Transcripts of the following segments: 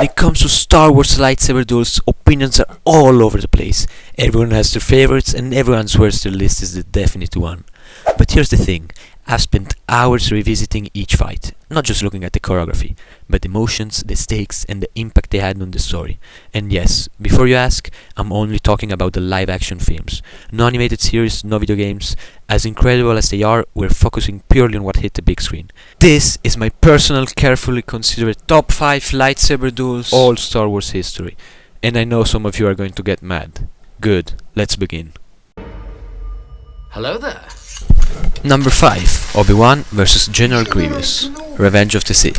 When it comes to Star Wars Lightsaber Duels, opinions are all over the place. Everyone has their favorites and everyone swears their list is the definite one. But here's the thing, I've spent hours revisiting each fight, not just looking at the choreography, but the emotions, the stakes and the impact they had on the story. And yes, before you ask, I'm only talking about the live action films. No animated series, no video games. As incredible as they are, we're focusing purely on what hit the big screen. This is my personal, carefully considered top 5 lightsaber duels all Star Wars history. And I know some of you are going to get mad. Good, let's begin. Hello there. Number 5. Obi-Wan vs General Grievous, Revenge of the Sith.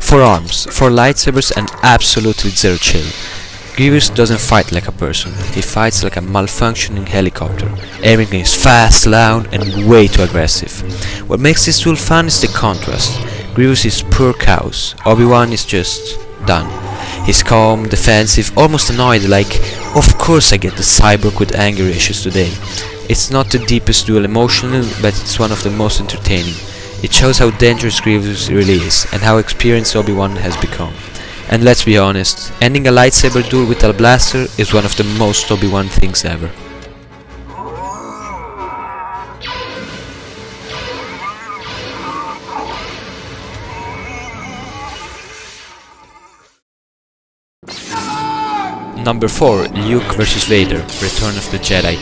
4 arms, 4 lightsabers and absolutely zero chill. Grievous doesn't fight like a person, he fights like a malfunctioning helicopter. Everything is fast, loud and way too aggressive. What makes this duel fun is the contrast. Grievous is pure chaos, Obi-Wan is just done. He's calm, defensive, almost annoyed, like, of course I get the cyborg with anger issues today. It's not the deepest duel emotionally, but it's one of the most entertaining. It shows how dangerous Grievous really is, and how experienced Obi-Wan has become. And let's be honest, ending a lightsaber duel with a blaster is one of the most Obi-Wan things ever. Number 4. Luke vs Vader, Return of the Jedi.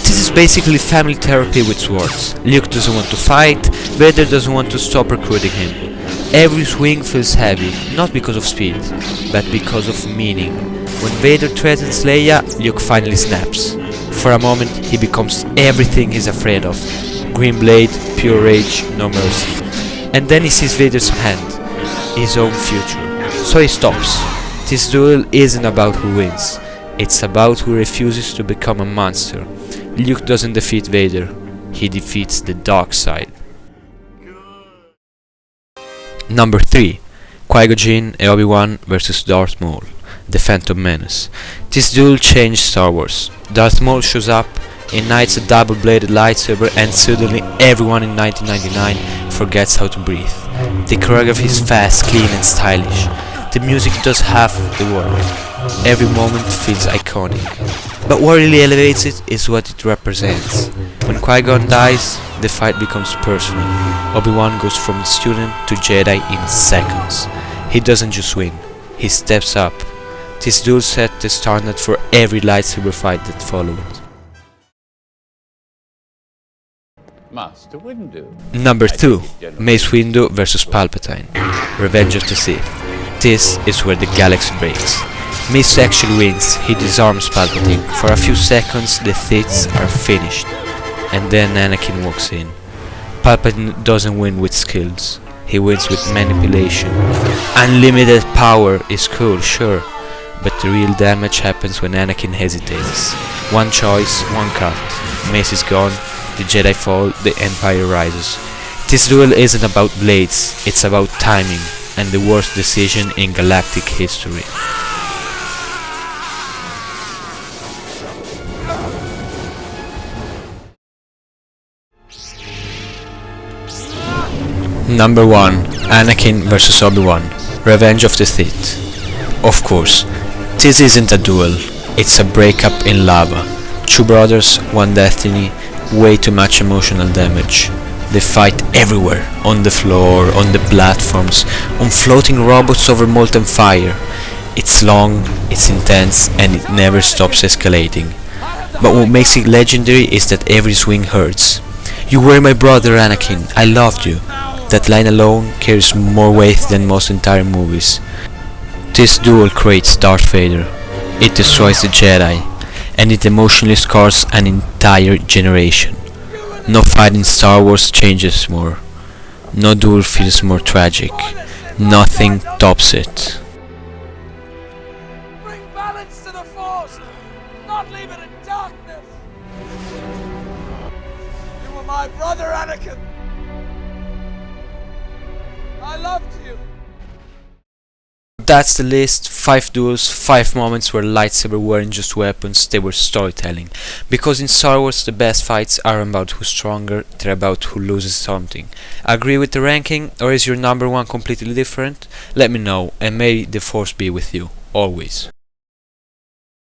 This is basically family therapy with swords. Luke doesn't want to fight, Vader doesn't want to stop recruiting him. Every swing feels heavy, not because of speed, but because of meaning. When Vader threatens Leia, Luke finally snaps. For a moment, he becomes everything he's afraid of. Green blade, pure rage, no mercy. And then he sees Vader's hand, his own future. So he stops. This duel isn't about who wins, it's about who refuses to become a monster. Luke doesn't defeat Vader, he defeats the dark side. Number 3. Qui-Gon Jinn and Obi-Wan vs Darth Maul, The Phantom Menace. This duel changed Star Wars. Darth Maul shows up, ignites a double-bladed lightsaber and suddenly everyone in 1999 forgets how to breathe. The choreography is fast, clean and stylish. The music does half of the work. Every moment feels iconic. But what really elevates it is what it represents. When Qui-Gon dies, the fight becomes personal. Obi-Wan goes from student to Jedi in seconds. He doesn't just win, he steps up. This duel set the standard for every lightsaber fight that followed. Master Windu. Number 2. Mace Windu vs Palpatine, Revenge of the Sith. This is where the galaxy breaks. Mace actually wins, he disarms Palpatine. For a few seconds the Siths are finished. And then Anakin walks in. Palpatine doesn't win with skills, he wins with manipulation. Unlimited power is cool, sure, but the real damage happens when Anakin hesitates. One choice, one cut. Mace is gone, the Jedi fall, the Empire rises. This duel isn't about blades, it's about timing, and the worst decision in galactic history. Number 1. Anakin vs Obi-Wan, Revenge of the Sith. Of course, this isn't a duel, it's a breakup in lava. Two brothers, one destiny, way too much emotional damage. They fight everywhere, on the floor, on the platforms, on floating robots over molten fire. It's long, it's intense, and it never stops escalating. But what makes it legendary is that every swing hurts. You were my brother Anakin, I loved you. That line alone carries more weight than most entire movies. This duel creates Darth Vader. It destroys the Jedi, and it emotionally scars an entire generation. No fight in Star Wars changes more. No duel feels more tragic. Nothing tops it. Bring balance to the Force, not leave it in darkness. You were my brother, Anakin. I loved you. That's the list. 5 duels, 5 moments where lightsaber weren't just weapons, they were storytelling. Because in Star Wars the best fights aren't about who's stronger, they're about who loses something. Agree with the ranking, or is your number one completely different? Let me know, and may the force be with you, always.